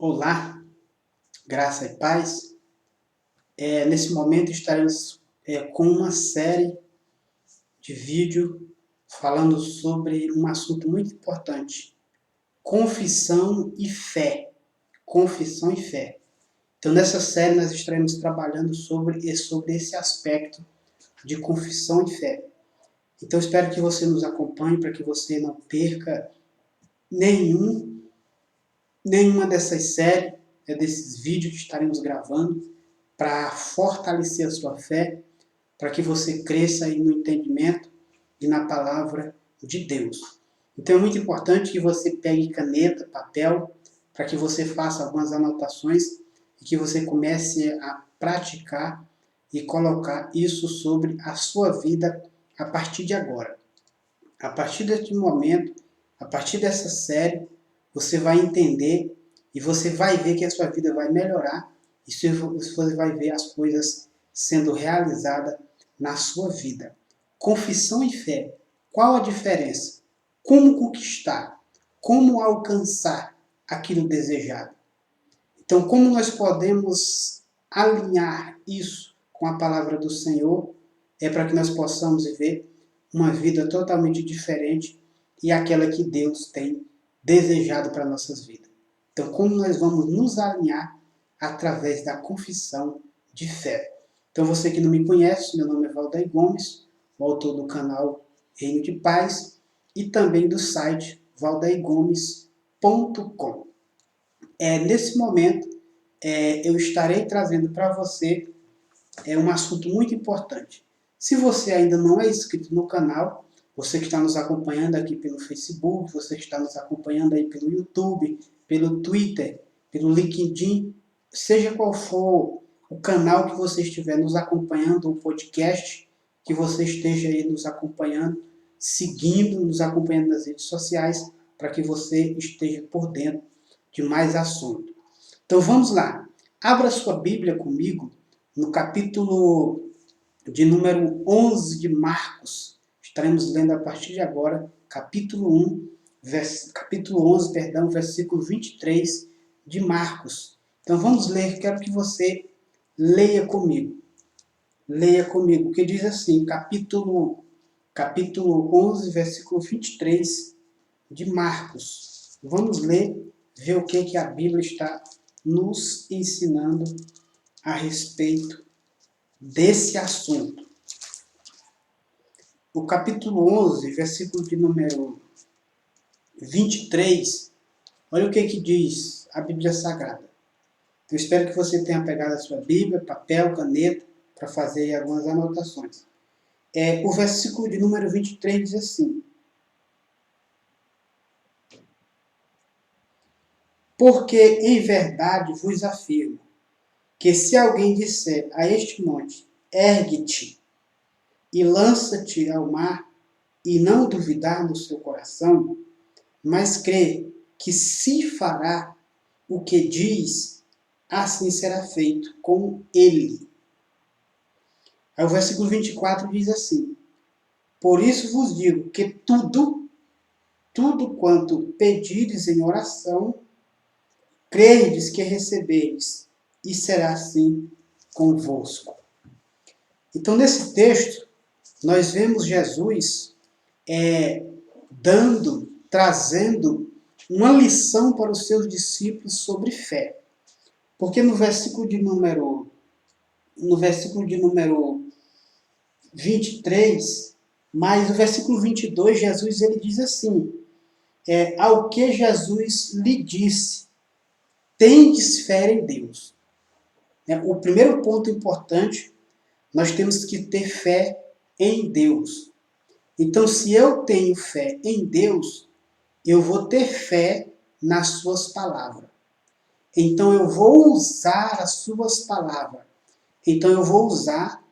Olá, graça e paz. Nesse momento estaremos com uma série de vídeo falando sobre um assunto muito importante: confissão e fé. Confissão e fé. Então, nessa série nós estaremos trabalhando sobre esse aspecto de confissão e fé. Então, espero que você nos acompanhe para que você não perca nenhuma dessas séries, desses vídeos que estaremos gravando, para fortalecer a sua fé, para que você cresça aí no entendimento e na palavra de Deus. Então é muito importante que você pegue caneta, papel, para que você faça algumas anotações e que você comece a praticar e colocar isso sobre a sua vida a partir de agora. A partir deste momento, a partir dessa série, você vai entender e você vai ver que a sua vida vai melhorar e você vai ver as coisas sendo realizadas na sua vida. Confissão e fé. Qual a diferença? Como conquistar? Como alcançar aquilo desejado? Então, como nós podemos alinhar isso com a palavra do Senhor, é para que nós possamos viver uma vida totalmente diferente e aquela que Deus tem desejado para nossas vidas. Então, como nós vamos nos alinhar através da confissão de fé. Então, você que não me conhece, meu nome é Valdair Gomes, o autor do canal Reino de Paz e também do site valdairgomes.com. Nesse momento, eu estarei trazendo para você um assunto muito importante. Se você ainda não é inscrito no canal, você que está nos acompanhando aqui pelo Facebook, você que está nos acompanhando aí pelo YouTube, pelo Twitter, pelo LinkedIn, seja qual for o canal que você estiver nos acompanhando, o podcast que você esteja aí nos acompanhando, seguindo, nos acompanhando nas redes sociais, para que você esteja por dentro de mais assunto. Então vamos lá. Abra sua Bíblia comigo no capítulo de número 11 de Marcos. Estaremos lendo a partir de agora, capítulo 11, versículo 23 de Marcos. Então vamos ler, quero que você leia comigo. Leia comigo, que diz assim, capítulo 11, versículo 23 de Marcos. Vamos ler, ver o que a Bíblia está nos ensinando a respeito desse assunto. O capítulo 11, versículo de número 23, olha o que diz a Bíblia Sagrada. Eu espero que você tenha pegado a sua Bíblia, papel, caneta, para fazer algumas anotações. O versículo de número 23 diz assim: porque em verdade vos afirmo, que se alguém disser a este monte, ergue-te e lança-te ao mar, e não duvidar no seu coração, mas crê que se fará o que diz, assim será feito com ele. Aí o versículo 24 diz assim: por isso vos digo que tudo quanto pedires em oração, credes que recebeis, e será assim convosco. Então, nesse texto, nós vemos Jesus trazendo uma lição para os seus discípulos sobre fé. Porque no versículo de número 23, mas no versículo 22, Jesus ele diz assim, ao que Jesus lhe disse, tendes fé em Deus. O primeiro ponto importante, nós temos que ter fé em Deus. Então, se eu tenho fé em Deus, eu vou ter fé nas suas palavras. Então, eu vou usar as suas palavras. Então, eu vou usar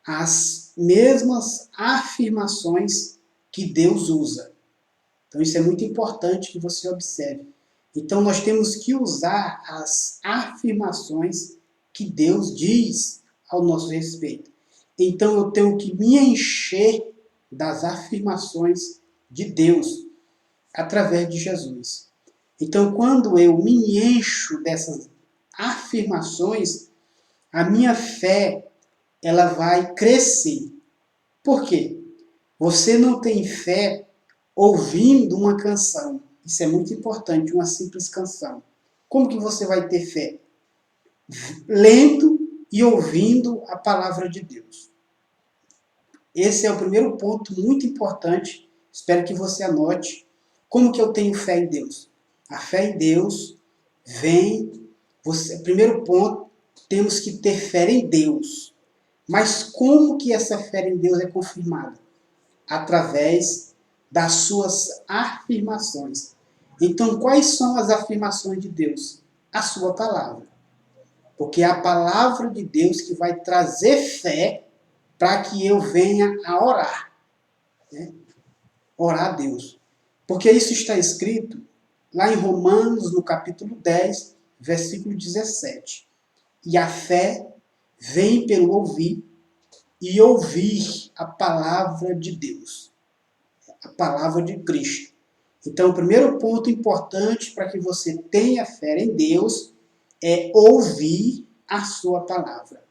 as mesmas afirmações que Deus usa. Então, isso é muito importante que você observe. Então, nós temos que usar as afirmações que Deus diz ao nosso respeito. Então, eu tenho que me encher das afirmações de Deus através de Jesus. Então, quando eu me encho dessas afirmações, a minha fé ela vai crescer. Por quê? Você não tem fé ouvindo uma canção. Isso é muito importante, uma simples canção. Como que você vai ter fé? Lendo e ouvindo a palavra de Deus. Esse é o primeiro ponto muito importante. Espero que você anote. Como que eu tenho fé em Deus? A fé em Deus vem... primeiro ponto, temos que ter fé em Deus. Mas como que essa fé em Deus é confirmada? Através das suas afirmações. Então, quais são as afirmações de Deus? A sua palavra. Porque é a palavra de Deus que vai trazer fé para que eu venha a orar. Né? Orar a Deus. Porque isso está escrito lá em Romanos, no capítulo 10, versículo 17. E a fé vem pelo ouvir, e ouvir a palavra de Deus. A palavra de Cristo. Então, o primeiro ponto importante para que você tenha fé em Deus é ouvir a sua palavra.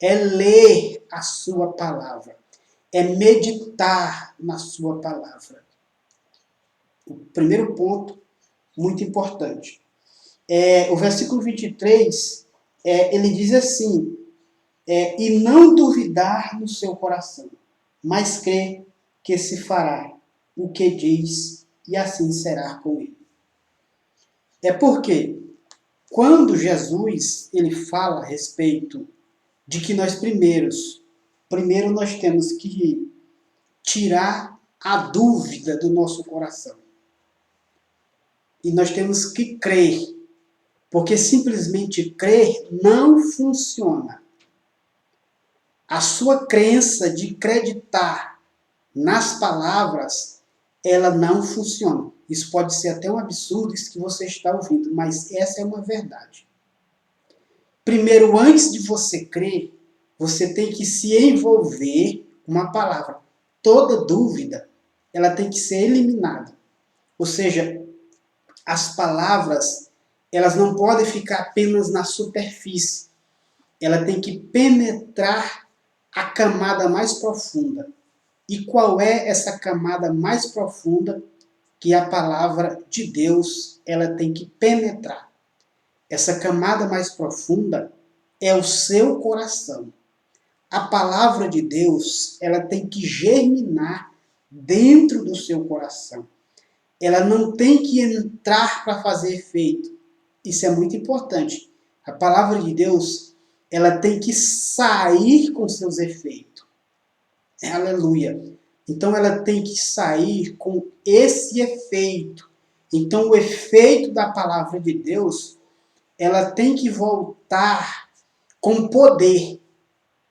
É ler a sua palavra. É meditar na sua palavra. O primeiro ponto, muito importante. O versículo 23, ele diz assim, e não duvidar no seu coração, mas crer que se fará o que diz, e assim será com ele. É porque, quando Jesus ele fala a respeito de que nós primeiro nós temos que tirar a dúvida do nosso coração. E nós temos que crer, porque simplesmente crer não funciona. A sua crença de acreditar nas palavras, ela não funciona. Isso pode ser até um absurdo isso que você está ouvindo, mas essa é uma verdade. Primeiro, antes de você crer, você tem que se envolver com uma palavra. Toda dúvida, ela tem que ser eliminada. Ou seja, as palavras, elas não podem ficar apenas na superfície. Ela tem que penetrar a camada mais profunda. E qual é essa camada mais profunda que a palavra de Deus ela tem que penetrar? Essa camada mais profunda é o seu coração. A palavra de Deus ela tem que germinar dentro do seu coração. Ela não tem que entrar para fazer efeito. Isso é muito importante. A palavra de Deus ela tem que sair com seus efeitos. Aleluia. Então ela tem que sair com esse efeito. Então o efeito da palavra de Deus, ela tem que voltar com poder.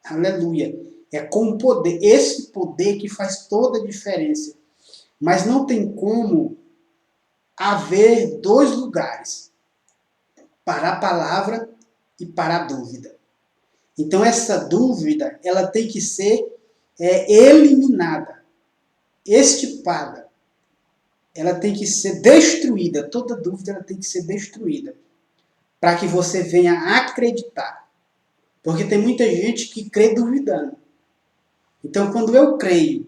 Aleluia. É com poder. Esse poder que faz toda a diferença. Mas não tem como haver dois lugares. Para a palavra e para a dúvida. Então essa dúvida, ela tem que ser eliminada, extirpada. Ela tem que ser destruída. Toda dúvida ela tem que ser destruída. Para que você venha a acreditar. Porque tem muita gente que crê duvidando. Então quando eu creio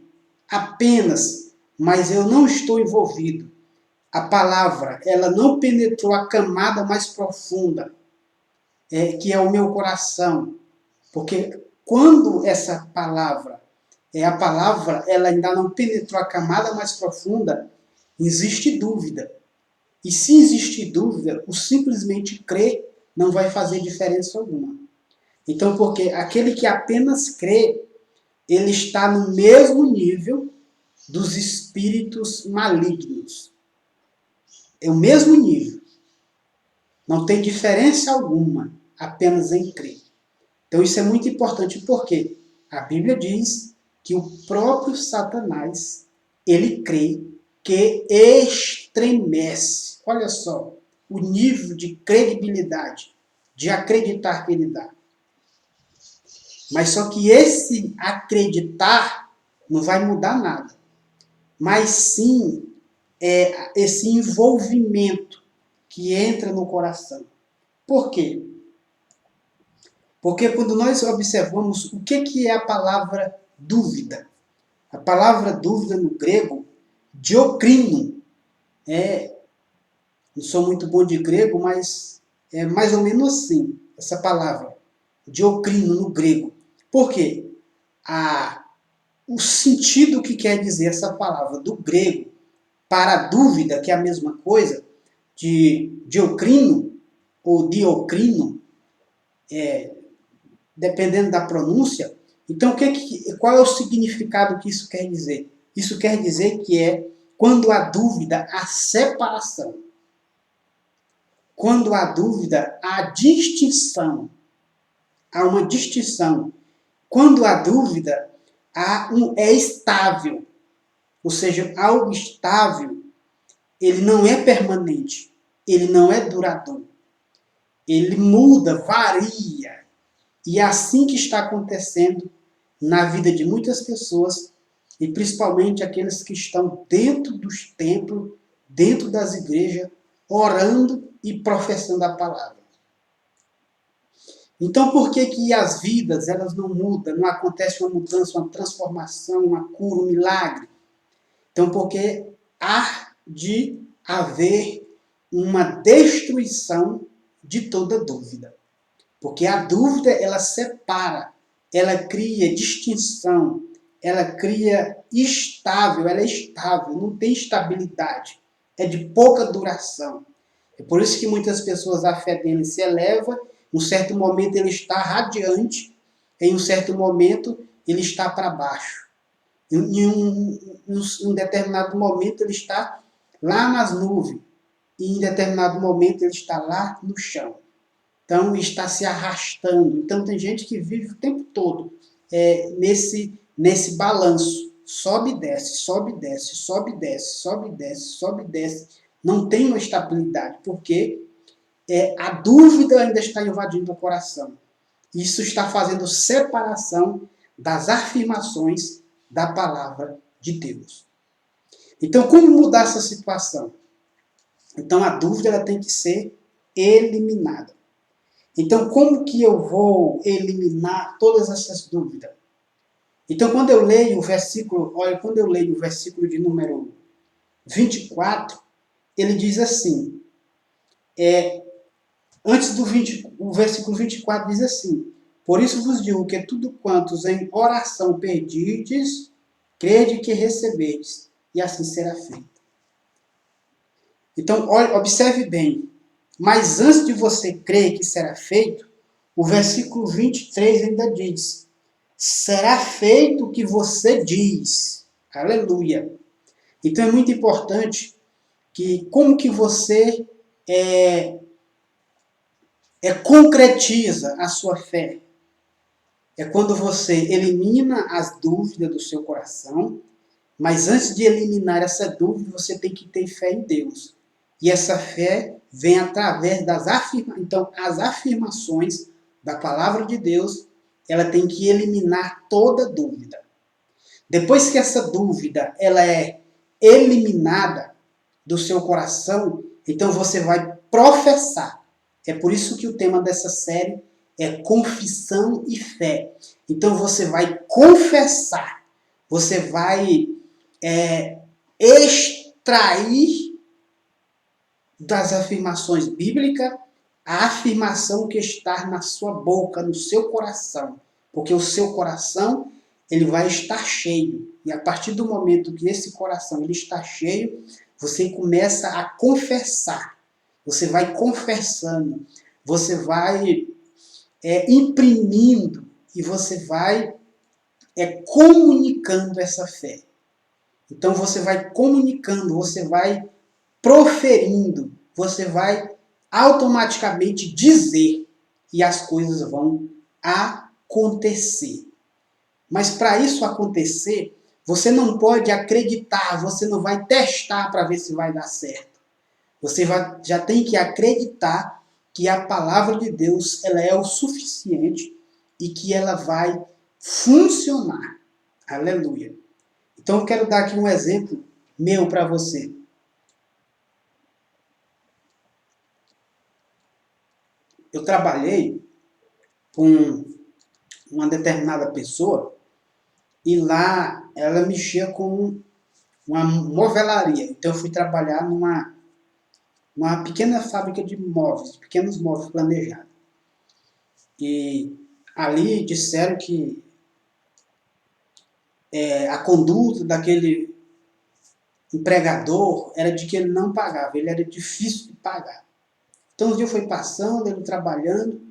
apenas, mas eu não estou envolvido, a palavra ela não penetrou a camada mais profunda, que é o meu coração. Porque quando essa palavra, a palavra ela ainda não penetrou a camada mais profunda, existe dúvida. E se existe dúvida, o simplesmente crer não vai fazer diferença alguma. Então, porque aquele que apenas crê, ele está no mesmo nível dos espíritos malignos. É o mesmo nível. Não tem diferença alguma, apenas em crer. Então isso é muito importante, porque a Bíblia diz que o próprio Satanás, ele crê que estremece. Olha só o nível de credibilidade, de acreditar que ele dá. Mas só que esse acreditar não vai mudar nada. Mas sim, esse envolvimento que entra no coração. Por quê? Porque quando nós observamos o que é a palavra dúvida, a palavra dúvida no grego, diocrino, não sou muito bom de grego, mas é mais ou menos assim, essa palavra, diocrino no grego. Por quê? O sentido que quer dizer essa palavra do grego para a dúvida, que é a mesma coisa, de diocrino ou diocrino, dependendo da pronúncia. Então, qual é o significado que isso quer dizer? Isso quer dizer que é quando há dúvida, há separação. Quando há dúvida, há distinção. Há uma distinção. Quando há dúvida, é estável. Ou seja, algo estável, ele não é permanente. Ele não é duradouro. Ele muda, varia. E é assim que está acontecendo na vida de muitas pessoas, e principalmente aqueles que estão dentro dos templos, dentro das igrejas, orando e professando a palavra. Então, por que as vidas elas não mudam, não acontece uma mudança, uma transformação, uma cura, um milagre? Então, porque há de haver uma destruição de toda dúvida. Porque a dúvida, ela separa, ela cria distinção, ela cria estável, ela é estável, não tem estabilidade, é de pouca duração. É por isso que muitas pessoas, a fé dele se eleva, em um certo momento ele está radiante, em um certo momento ele está para baixo. Em um determinado momento ele está lá nas nuvens, e em determinado momento ele está lá no chão. Então está se arrastando. Então tem gente que vive o tempo todo nesse balanço. Sobe e desce, sobe e desce, sobe e desce, sobe e desce, sobe e desce. Não tem uma estabilidade, porque a dúvida ainda está invadindo o coração. Isso está fazendo separação das afirmações da palavra de Deus. Então, como mudar essa situação? Então, a dúvida ela tem que ser eliminada. Então, como que eu vou eliminar todas essas dúvidas? Então, quando eu leio o versículo de número 24, ele diz assim, o versículo 24 diz assim, por isso vos digo que tudo quantos em oração pedirdes, crede que recebeis, e assim será feito. Então, observe bem, mas antes de você crer que será feito, o versículo 23 ainda diz, será feito o que você diz. Aleluia. Então é muito importante que como que você concretiza a sua fé. É quando você elimina as dúvidas do seu coração, mas antes de eliminar essa dúvida, você tem que ter fé em Deus. E essa fé vem através das afirmações. Então, as afirmações da palavra de Deus, ela tem que eliminar toda dúvida. Depois que essa dúvida ela é eliminada do seu coração, então você vai professar. É por isso que o tema dessa série é confissão e fé. Então você vai confessar, você vai extrair das afirmações bíblicas a afirmação que está na sua boca, no seu coração. Porque o seu coração ele vai estar cheio. E a partir do momento que esse coração ele está cheio, você começa a confessar. Você vai confessando. Você vai imprimindo. E você vai comunicando essa fé. Então você vai comunicando, você vai proferindo, você vai automaticamente dizer e as coisas vão acontecer. Mas para isso acontecer, você não pode acreditar, você não vai testar para ver se vai dar certo. Você já tem que acreditar que a palavra de Deus ela é o suficiente e que ela vai funcionar. Aleluia. Então eu quero dar aqui um exemplo meu para você. eu trabalhei com uma determinada pessoa e lá ela mexia com uma movelaria. Então eu fui trabalhar numa pequena fábrica de móveis, pequenos móveis planejados. E ali disseram que a conduta daquele empregador era de que ele não pagava, ele era difícil de pagar. Então o dia foi passando, ele trabalhando,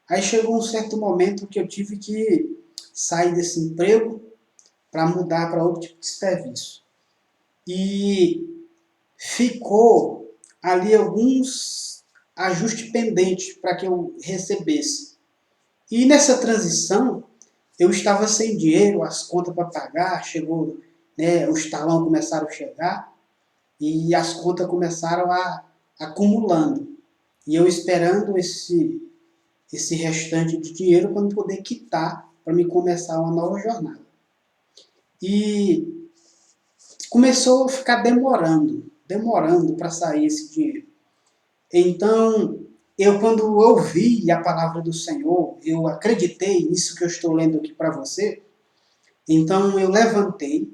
aí chegou um certo momento que eu tive que sair desse emprego para mudar para outro tipo de serviço. E ficou ali alguns ajustes pendentes para que eu recebesse. E nessa transição, eu estava sem dinheiro, as contas para pagar, chegou, né, os talões começaram a chegar e as contas começaram a acumulando. E eu esperando esse restante de dinheiro para me poder quitar, para me começar uma nova jornada. E começou a ficar demorando para sair esse dinheiro. Então, eu quando ouvi a palavra do Senhor, eu acreditei nisso que eu estou lendo aqui para você, então eu levantei,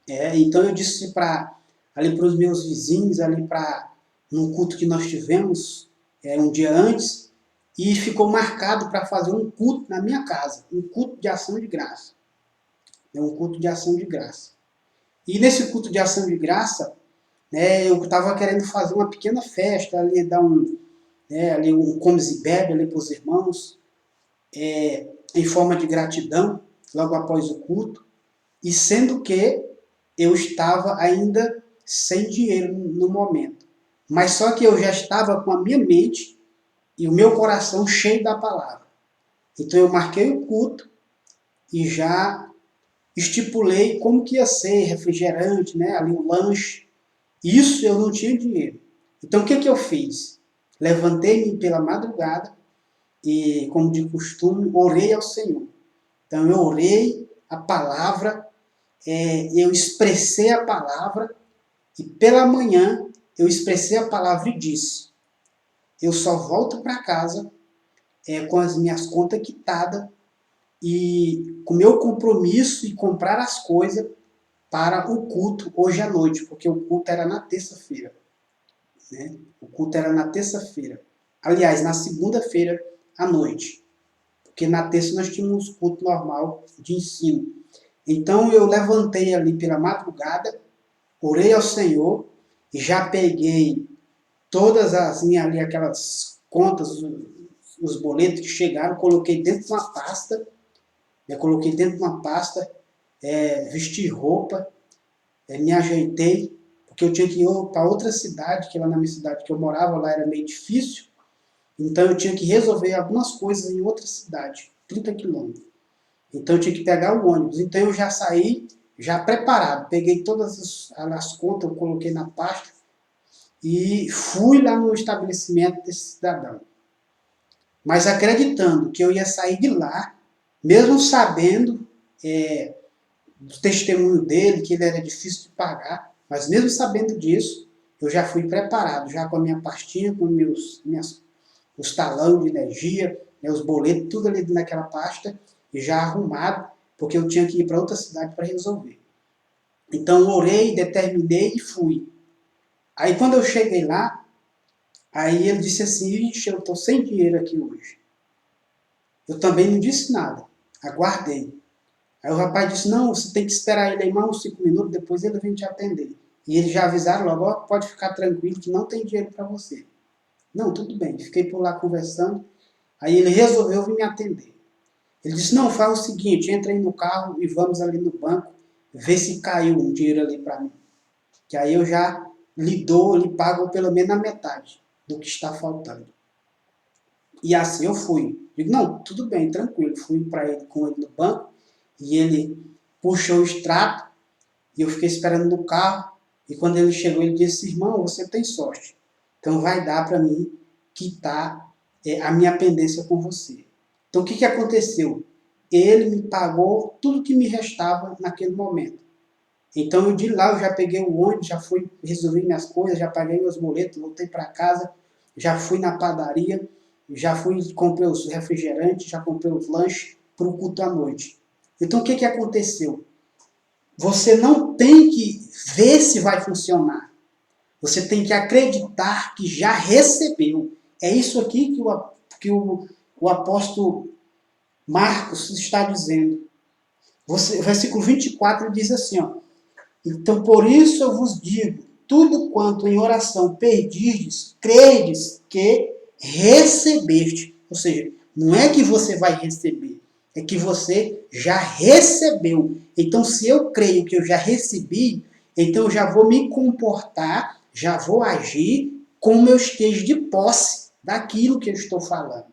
então eu disse ali para os meus vizinhos, no culto que nós tivemos, um dia antes, e ficou marcado para fazer um culto na minha casa, um culto de ação de graça. Um culto de ação de graça. E nesse culto de ação de graça, eu estava querendo fazer uma pequena festa, ali dar ali um comes e bebe ali para os irmãos, em forma de gratidão, logo após o culto, e sendo que eu estava ainda sem dinheiro no momento. Mas só que eu já estava com a minha mente e o meu coração cheio da palavra. Então eu marquei o culto e já estipulei como que ia ser, refrigerante, ali o lanche. Isso eu não tinha dinheiro. Então o que eu fiz? Levantei-me pela madrugada e, como de costume, orei ao Senhor. Então eu orei a palavra, eu expressei a palavra e pela manhã eu expressei a palavra e disse: eu só volto para casa com as minhas contas quitadas e com meu compromisso e comprar as coisas para o culto hoje à noite, porque o culto era na terça-feira. Né? O culto era na terça-feira. Aliás, na segunda-feira à noite. Porque na terça nós tínhamos culto normal de ensino. Então eu levantei ali pela madrugada, orei ao Senhor, e já peguei todas aquelas contas, os boletos que chegaram, coloquei dentro de uma pasta, vesti roupa, me ajeitei, porque eu tinha que ir para outra cidade, que lá na minha cidade que eu morava, lá era meio difícil, então eu tinha que resolver algumas coisas em outra cidade, 30 quilômetros. Então eu tinha que pegar o ônibus. Então eu já saí, já preparado, peguei todas as contas, eu coloquei na pasta e fui lá no estabelecimento desse cidadão. Mas acreditando que eu ia sair de lá, mesmo sabendo do testemunho dele, que ele era difícil de pagar, mas mesmo sabendo disso, eu já fui preparado, já com a minha pastinha, com os talões de energia, os boletos, tudo ali naquela pasta, e já arrumado, porque eu tinha que ir para outra cidade para resolver. Então orei, determinei e fui. Aí quando eu cheguei lá, aí ele disse assim: ixi, eu estou sem dinheiro aqui hoje. Eu também não disse nada, aguardei. Aí o rapaz disse: não, você tem que esperar ele aí mais uns 5 minutos, depois ele vem te atender. E eles já avisaram logo: ó, pode ficar tranquilo que não tem dinheiro para você. Não, tudo bem. Fiquei por lá conversando. Aí ele resolveu vir me atender. Ele disse: não, faz o seguinte, entra aí no carro e vamos ali no banco ver se caiu um dinheiro ali para mim. Que aí eu já lhe pago pelo menos a metade do que está faltando. E assim eu fui. Digo: não, tudo bem, tranquilo. Fui com ele no banco e ele puxou o extrato e eu fiquei esperando no carro. E quando ele chegou, ele disse: irmão, você tem sorte. Então vai dar para mim quitar a minha pendência com você. Então o que aconteceu? Ele me pagou tudo que me restava naquele momento. Então eu de lá eu já peguei o ônibus, já fui resolver minhas coisas, já paguei meus boletos, voltei para casa, já fui na padaria já fui, comprei os refrigerantes, já comprei os lanches para o culto à noite. Então o que aconteceu? Você não tem que ver se vai funcionar. Você tem que acreditar que já recebeu. É isso aqui que o apóstolo Marcos está dizendo. Versículo 24 diz assim, ó. Então, por isso eu vos digo, tudo quanto em oração pedirdes, credes que recebeste. Ou seja, não é que você vai receber, é que você já recebeu. Então, se eu creio que eu já recebi, então eu já vou me comportar, já vou agir como eu esteja de posse daquilo que eu estou falando.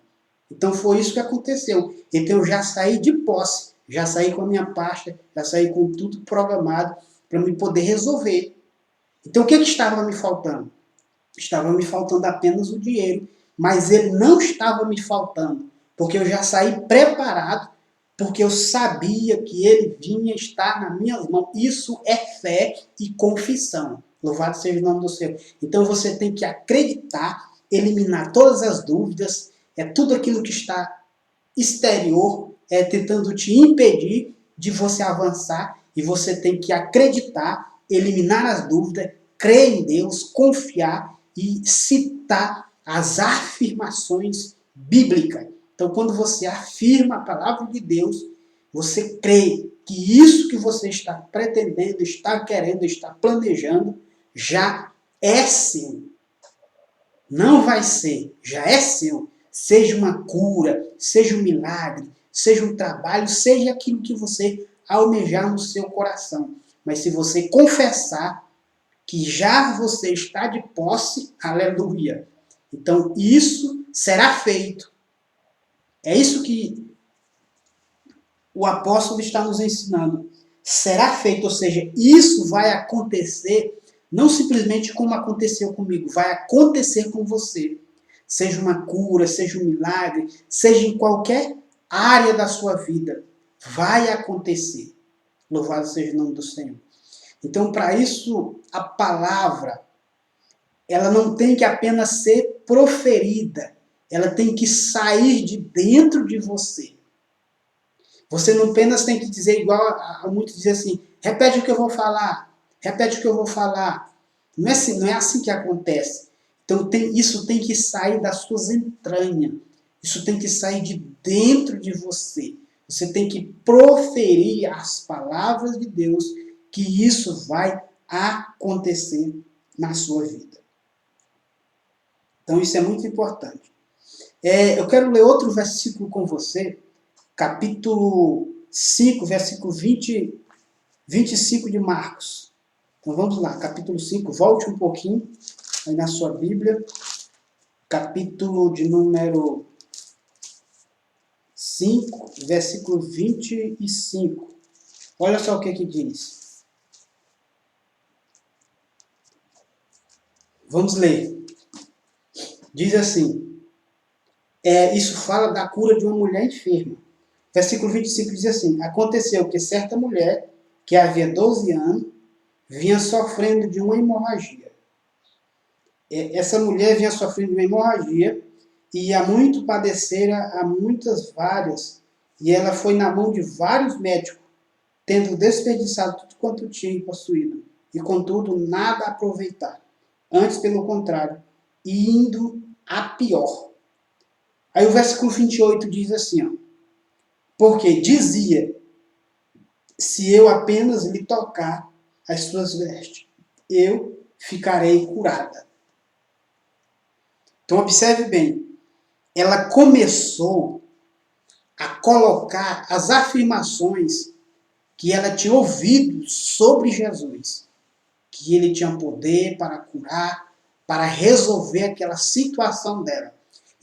Então, foi isso que aconteceu. Então, eu já saí de posse, já saí com a minha pasta, já saí com tudo programado para me poder resolver. Então, o que estava me faltando? Estava me faltando apenas o dinheiro, mas ele não estava me faltando, porque eu já saí preparado, porque eu sabia que ele vinha estar nas minhas mãos. Isso é fé e confissão. Louvado seja o nome do Senhor. Então você tem que acreditar, eliminar todas as dúvidas, tudo aquilo que está exterior, tentando te impedir de você avançar, e você tem que acreditar, eliminar as dúvidas, crer em Deus, confiar e citar as afirmações bíblicas. Então, quando você afirma a palavra de Deus, você crê que isso que você está pretendendo, está querendo, está planejando, já é seu. Não vai ser, já é seu. Seja uma cura, seja um milagre, seja um trabalho, seja aquilo que você almejar no seu coração. Mas se você confessar que já você está de posse, aleluia. Então isso será feito. É isso que o apóstolo está nos ensinando. Será feito, ou seja, isso vai acontecer não simplesmente como aconteceu comigo, vai acontecer com você. Seja uma cura, seja um milagre, seja em qualquer área da sua vida, vai acontecer. Louvado seja o nome do Senhor. Então, para isso, a palavra, ela não tem que apenas ser proferida, ela tem que sair de dentro de você. Você não apenas tem que dizer igual a muitos dizem assim, repete o que eu vou falar, repete o que eu vou falar. Não é assim que acontece. Então isso tem que sair das suas entranhas. Isso tem que sair de dentro de você. Você tem que proferir as palavras de Deus, que isso vai acontecer na sua vida. Então isso é muito importante. Eu quero ler outro versículo com você, capítulo 5, versículo 25 de Marcos. Então vamos lá, capítulo 5, volte um pouquinho aí na sua Bíblia, capítulo de número 5, versículo 25. Olha só o que diz. Vamos ler. Diz assim, isso fala da cura de uma mulher enferma. Versículo 25 diz assim, aconteceu que certa mulher, que havia 12 anos, vinha sofrendo de uma hemorragia. Essa mulher vinha sofrendo de uma hemorragia e há muito padecera, há muitas várias, e ela foi na mão de vários médicos, tendo desperdiçado tudo quanto tinha possuído, e contudo nada aproveitar. Antes, pelo contrário, indo a pior. Aí o versículo 28 diz assim, ó, porque dizia, se eu apenas lhe tocar as suas vestes, eu ficarei curada. Então observe bem, ela começou a colocar as afirmações que ela tinha ouvido sobre Jesus, que ele tinha poder para curar, para resolver aquela situação dela.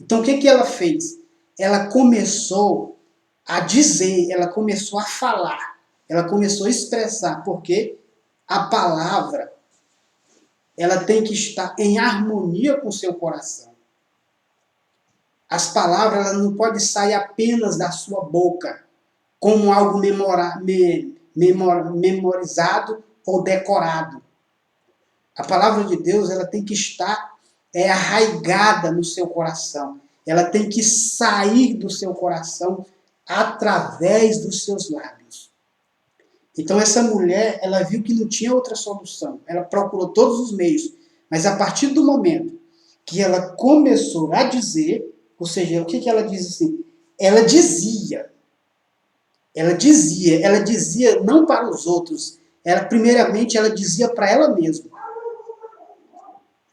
Então o que ela fez? Ela começou a dizer, ela começou a falar, ela começou a expressar, porque a palavra, ela tem que estar em harmonia com o seu coração. As palavras, elas não podem sair apenas da sua boca, como algo memorizado ou decorado. A palavra de Deus, ela tem que estar arraigada no seu coração. ela tem que sair do seu coração através dos seus lábios. Então essa mulher, ela viu que não tinha outra solução. Ela procurou todos os meios. Mas a partir do momento que ela começou a dizer, ou seja, o que ela diz assim? Ela dizia não para os outros. Primeiramente, ela dizia para ela mesma.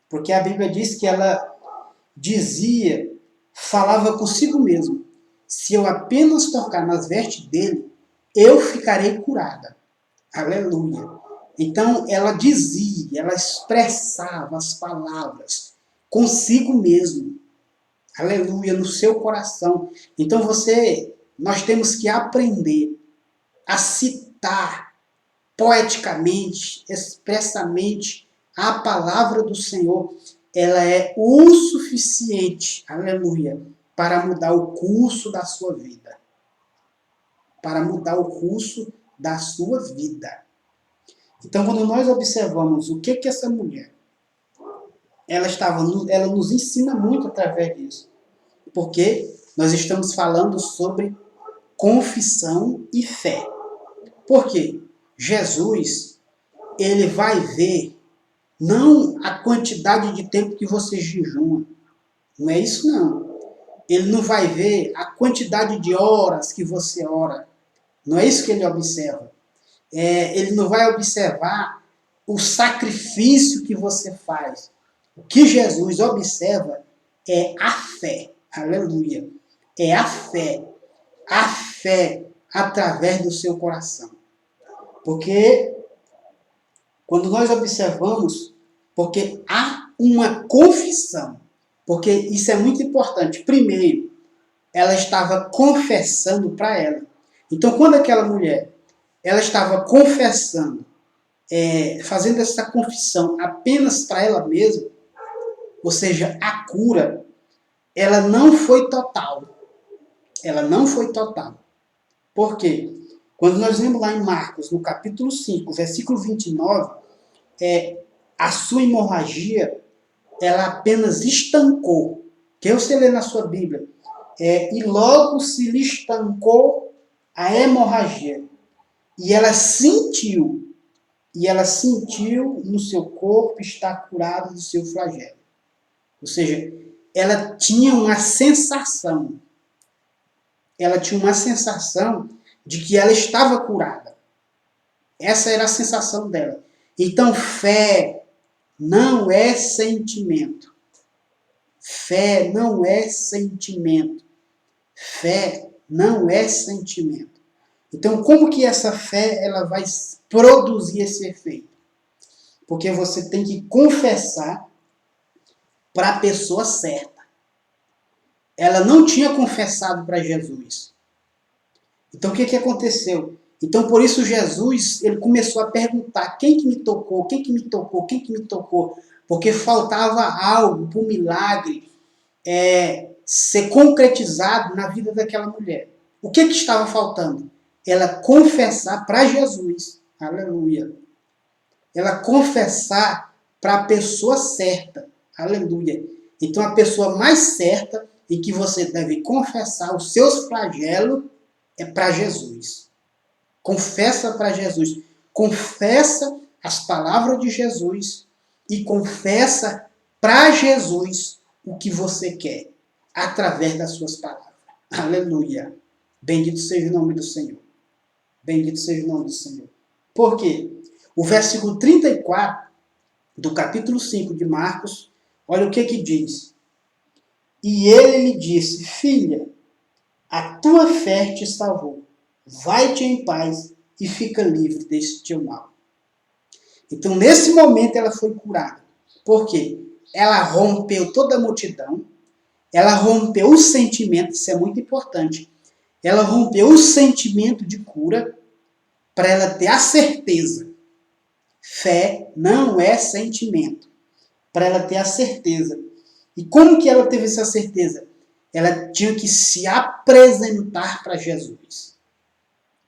Porque a Bíblia diz que ela dizia, falava consigo mesma. Se eu apenas tocar nas vestes dele, eu ficarei curada. Aleluia. Então, ela dizia, ela expressava as palavras consigo mesmo. Aleluia, no seu coração. Então, nós temos que aprender a citar poeticamente, expressamente, a palavra do Senhor. Ela é o suficiente, aleluia, para mudar o curso da sua vida. Para mudar o curso da sua vida. Então, quando nós observamos o que essa mulher, ela nos ensina muito através disso. Porque nós estamos falando sobre confissão e fé. Por quê? Jesus, ele vai ver não a quantidade de tempo que você jejuma. Não é isso, não. Ele não vai ver a quantidade de horas que você ora. Não é isso que ele observa. Ele não vai observar o sacrifício que você faz. O que Jesus observa é a fé. Aleluia. É a fé. A fé através do seu coração. Porque quando nós observamos, porque há uma confissão. Porque isso é muito importante. Primeiro, ela estava confessando para ela. Então, quando aquela mulher, ela estava confessando, fazendo essa confissão apenas para ela mesma, ou seja, a cura, ela não foi total. Ela não foi total. Por quê? Quando nós vemos lá em Marcos, no capítulo 5, versículo 29, a sua hemorragia, ela apenas estancou. Que você lê na sua Bíblia. E logo se lhe estancou a hemorragia. E ela sentiu no seu corpo estar curada do seu flagelo. Ou seja, ela tinha uma sensação. Ela tinha uma sensação de que ela estava curada. Essa era a sensação dela. Então, fé não é sentimento. Fé não é sentimento. Fé não é sentimento. Então, como que essa fé ela vai produzir esse efeito? Porque você tem que confessar para a pessoa certa. Ela não tinha confessado para Jesus. Então, o que aconteceu? Então, por isso, Jesus ele começou a perguntar quem que me tocou, quem que me tocou, quem que me tocou. Porque faltava algo para o milagre ser concretizado na vida daquela mulher. O que estava faltando? Ela confessar para Jesus. Aleluia. Ela confessar para a pessoa certa. Aleluia. Então, a pessoa mais certa em que você deve confessar os seus flagelos é para Jesus. Confessa para Jesus. Confessa as palavras de Jesus e confessa para Jesus o que você quer através das suas palavras. Aleluia. Bendito seja o nome do Senhor. Bendito seja o nome do Senhor. Por quê? O versículo 34 do capítulo 5 de Marcos, olha o que diz. E ele lhe disse, filha, a tua fé te salvou. Vai-te em paz e fica livre desse teu mal. Então, nesse momento, ela foi curada. Por quê? Ela rompeu toda a multidão. Ela rompeu o sentimento, isso é muito importante. Ela rompeu o sentimento de cura para ela ter a certeza. Fé não é sentimento. Para ela ter a certeza. E como que ela teve essa certeza? Ela tinha que se apresentar para Jesus.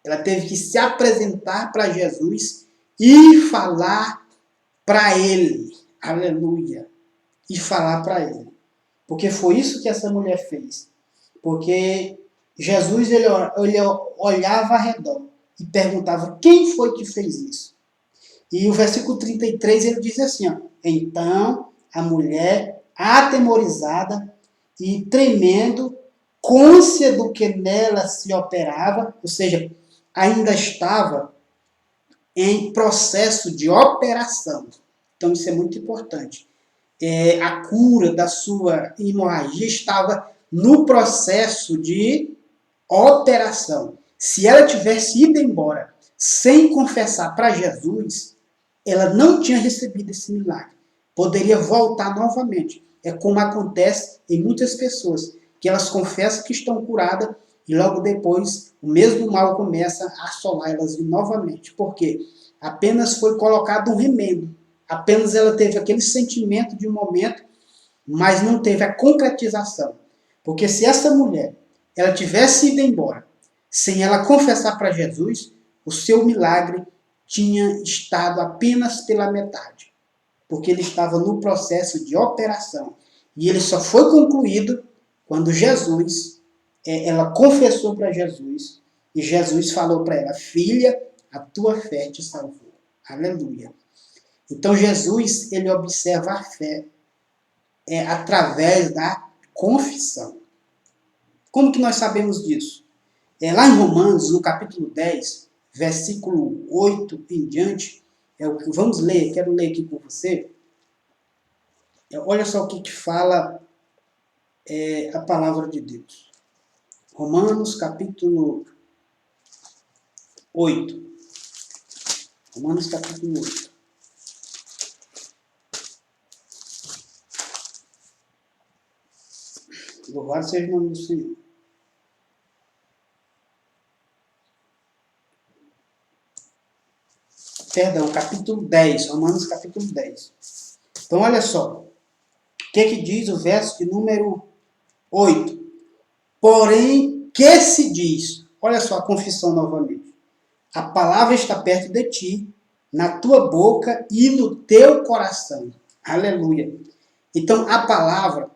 Ela teve que se apresentar para Jesus e falar para ele. Aleluia. E falar para ele. Porque foi isso que essa mulher fez. Porque Jesus ele olhava ao redor e perguntava quem foi que fez isso. E o versículo 33 ele diz assim, ó, então a mulher, atemorizada e tremendo, côncia do que nela se operava, ou seja, ainda estava em processo de operação. Então isso é muito importante. A cura da sua hemorragia estava no processo de operação. Se ela tivesse ido embora sem confessar para Jesus, ela não tinha recebido esse milagre. Poderia voltar novamente. É como acontece em muitas pessoas, que elas confessam que estão curadas e logo depois o mesmo mal começa a assolar elas novamente. Por quê? Apenas foi colocado um remendo. Apenas ela teve aquele sentimento de um momento, mas não teve a concretização. Porque se essa mulher ela tivesse ido embora sem ela confessar para Jesus, o seu milagre tinha estado apenas pela metade. Porque ele estava no processo de operação. E ele só foi concluído quando ela confessou para Jesus, e Jesus falou para ela, filha, a tua fé te salvou. Aleluia. Então Jesus, ele observa a fé através da confissão. Como que nós sabemos disso? Lá em Romanos, no capítulo 10, versículo 8 em diante, é o que vamos ler, quero ler aqui com você. Olha só o que fala a palavra de Deus. Romanos capítulo 8. Romanos capítulo 8. Louvado seja o nome do Senhor. Perdão, capítulo 10. Romanos capítulo 10. Então, olha só. O que diz o verso de número 8? Porém, que se diz? Olha só a confissão novamente. A palavra está perto de ti, na tua boca e no teu coração. Aleluia. Então, a palavra,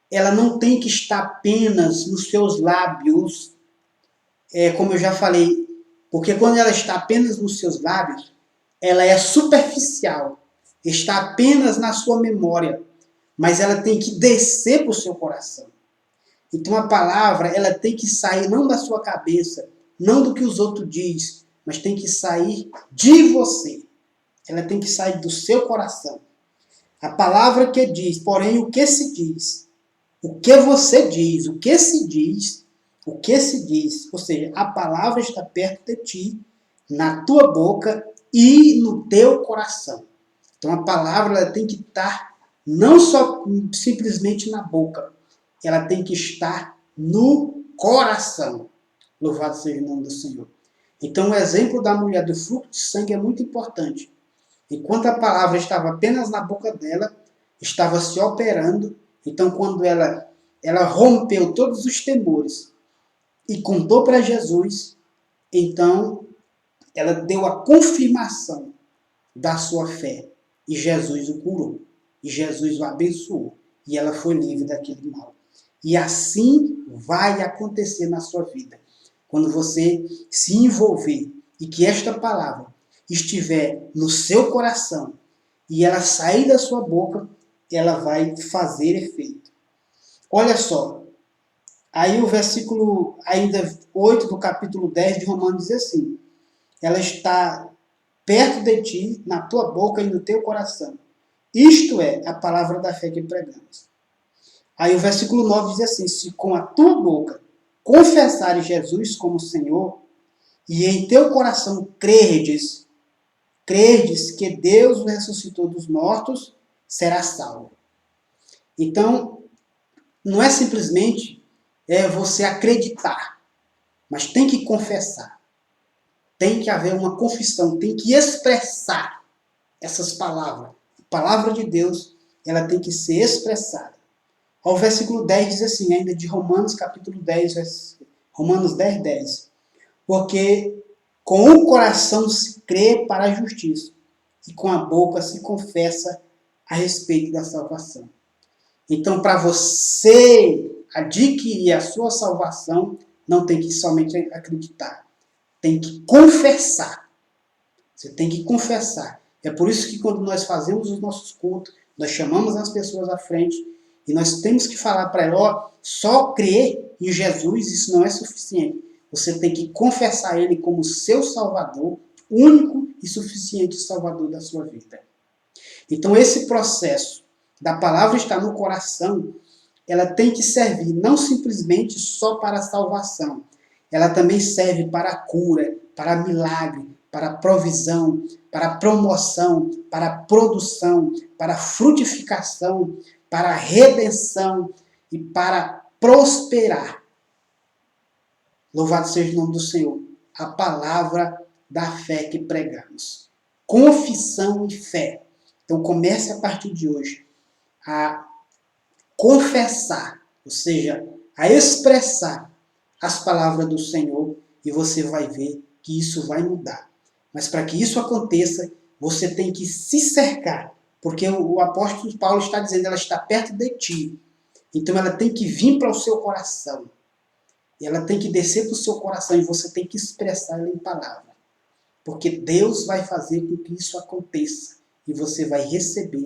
ela não tem que estar apenas nos seus lábios, como eu já falei, porque quando ela está apenas nos seus lábios, ela é superficial, está apenas na sua memória, mas ela tem que descer para o seu coração. Então a palavra, ela tem que sair não da sua cabeça, não do que os outros dizem, mas tem que sair de você. Ela tem que sair do seu coração. A palavra que diz, porém o que se diz, o que você diz, o que se diz, o que se diz, ou seja, a palavra está perto de ti, na tua boca e no teu coração. Então a palavra ela tem que estar não só simplesmente na boca, ela tem que estar no coração. Louvado seja o nome do Senhor. Então o exemplo da mulher do fluxo de sangue é muito importante. Enquanto a palavra estava apenas na boca dela, estava se operando. Então quando ela rompeu todos os temores e contou para Jesus, então ela deu a confirmação da sua fé. E Jesus o curou. E Jesus o abençoou. E ela foi livre daquele mal. E assim vai acontecer na sua vida. Quando você se envolver e que esta palavra estiver no seu coração e ela sair da sua boca, ela vai fazer efeito. Olha só. Aí o versículo ainda 8 do capítulo 10 de Romanos diz assim: ela está perto de ti, na tua boca e no teu coração. Isto é a palavra da fé que pregamos. Aí o versículo 9 diz assim: se com a tua boca confessares Jesus como Senhor, e em teu coração crerdes que Deus o ressuscitou dos mortos, serás salvo. Então, não é simplesmente você acreditar, mas tem que confessar. Tem que haver uma confissão, tem que expressar essas palavras. A palavra de Deus, ela tem que ser expressada. O versículo 10 diz assim, ainda de Romanos capítulo 10, Romanos 10, 10. Porque com o coração se crê para a justiça, e com a boca se confessa a respeito da salvação. Então, para você adquirir a sua salvação, não tem que somente acreditar, tem que confessar. Você tem que confessar. É por isso que quando nós fazemos os nossos cultos, nós chamamos as pessoas à frente e nós temos que falar para elas, ó, só crer em Jesus, isso não é suficiente. Você tem que confessar Ele como seu Salvador, único e suficiente Salvador da sua vida. Então esse processo da palavra estar no coração, ela tem que servir não simplesmente só para a salvação, ela também serve para a cura, para milagre, para provisão, para promoção, para produção, para frutificação, para redenção e para prosperar. Louvado seja o nome do Senhor. A palavra da fé que pregamos. Confissão e fé. Então comece a partir de hoje a confessar, ou seja, a expressar as palavras do Senhor e você vai ver que isso vai mudar. Mas para que isso aconteça, você tem que se cercar, porque o apóstolo Paulo está dizendo, ela está perto de ti. Então ela tem que vir para o seu coração. E ela tem que descer para o seu coração e você tem que expressar ela em palavra. Porque Deus vai fazer com que isso aconteça e você vai receber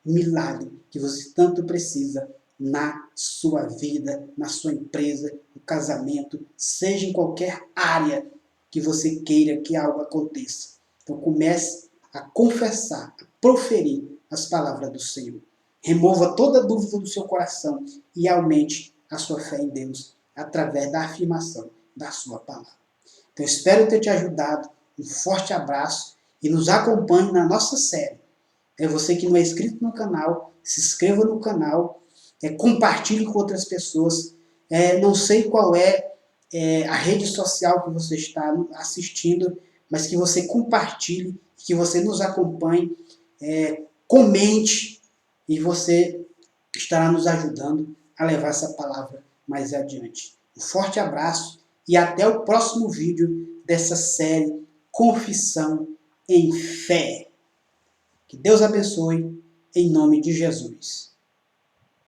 o milagre que você tanto precisa na sua vida, na sua empresa, no casamento, seja em qualquer área que você queira que algo aconteça. Então comece a confessar, a proferir as palavras do Senhor. Remova toda dúvida do seu coração e aumente a sua fé em Deus através da afirmação da sua palavra. Então espero ter te ajudado. Um forte abraço e nos acompanhe na nossa série. Você que não é inscrito no canal, se inscreva no canal, compartilhe com outras pessoas. Não sei qual é a rede social que você está assistindo, mas que você compartilhe, que você nos acompanhe, comente e você estará nos ajudando a levar essa palavra mais adiante. Um forte abraço e até o próximo vídeo dessa série Confissão em Fé. Que Deus abençoe, em nome de Jesus.